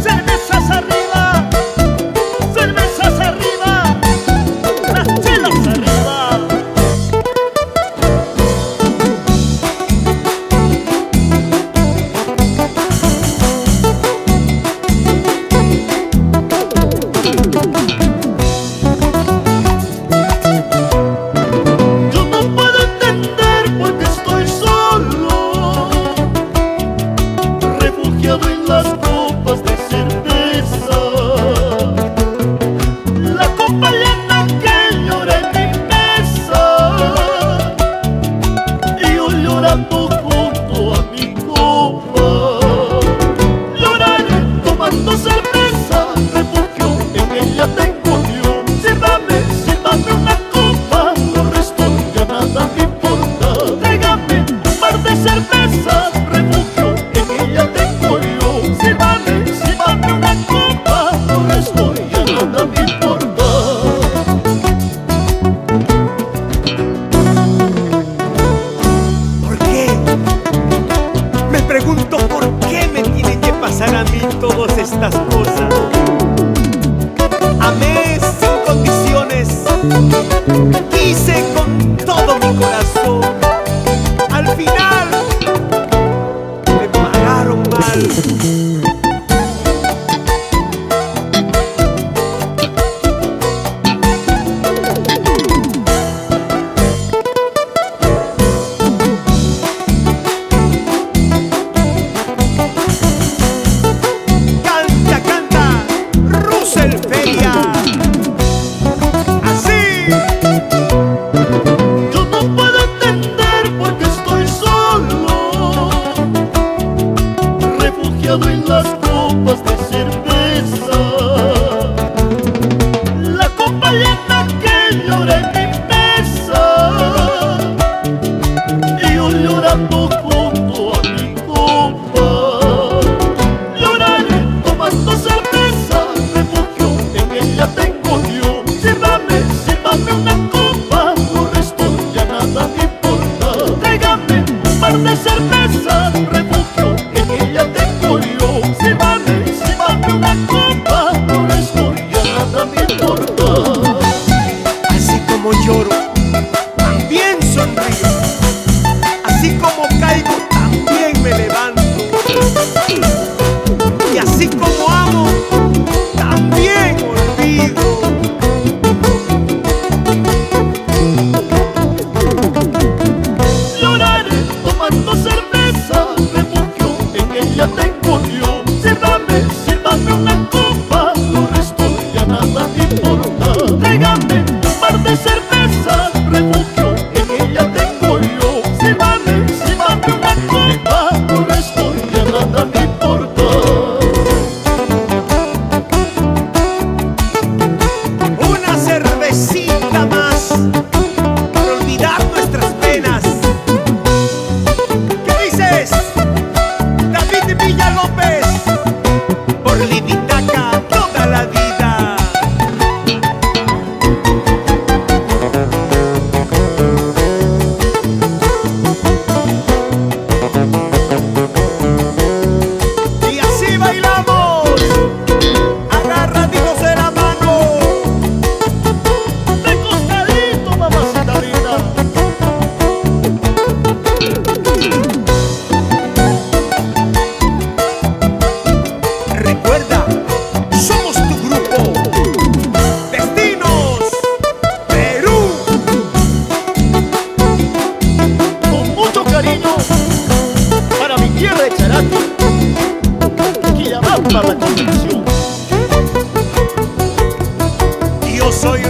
Cervezas arriba, cervezas arriba, las chelas arriba. Yo no puedo entender por qué estoy solo, refugiado en las copas de cerveza. La copa llena que llora en mi mesa, y yo llorando junto a mi copa. Lloraré tomando cerveza, refugio en ella tengo yo. Sírvame una copa, lo resto ya nada me importa. Tráigame un par de cervezas, refugio en ella tengo yo. Sírvame una copa, lo resto ya nada me importa. ¿Por qué? Me pregunto por qué me tienen que pasar a mí todas estas cosas. Amé sin condiciones, quise con todo mi corazón. Al final me pagaron mal. Canta, canta, Russell Feria. Así. Yo no puedo entender por qué estoy solo, refugiado en las copas de cerveza. La copa llena que llora en mi mesa, y yo llorando junto a mi copa. Lloraré tomando cerveza, refugio en ella tengo yo. Sírvame una copa, lo resto ya nada me importa. Tráigame un par de cervezas, refugio en ella tengo yo. Sírvame una copa, lo resto ya nada me importa. Así como lloro, también sonrío. Así como caigo, también me levanto. Y así como amo, también olvido. Lloraré tomando cerveza, refugio en ella tengo yo. Sírvame una copa, lo resto ya nada me importa. Tráigame un par de cervezas, refugio en ella tengo yo. Sírvame una copa, lo resto ya nada me importa. Una cervecita más para olvidar nuestras penas. ¿Qué dices? David Villalópez, por Livitaca toda la vida. Y así bailamos, agarraditos de la mano. De costadito, mamacita linda. Recuerda, somos tu grupo. Destinos Perú. Con mucho cariño para mi tierra de Charaqui, Quillabamba, la Concepción. Yo soy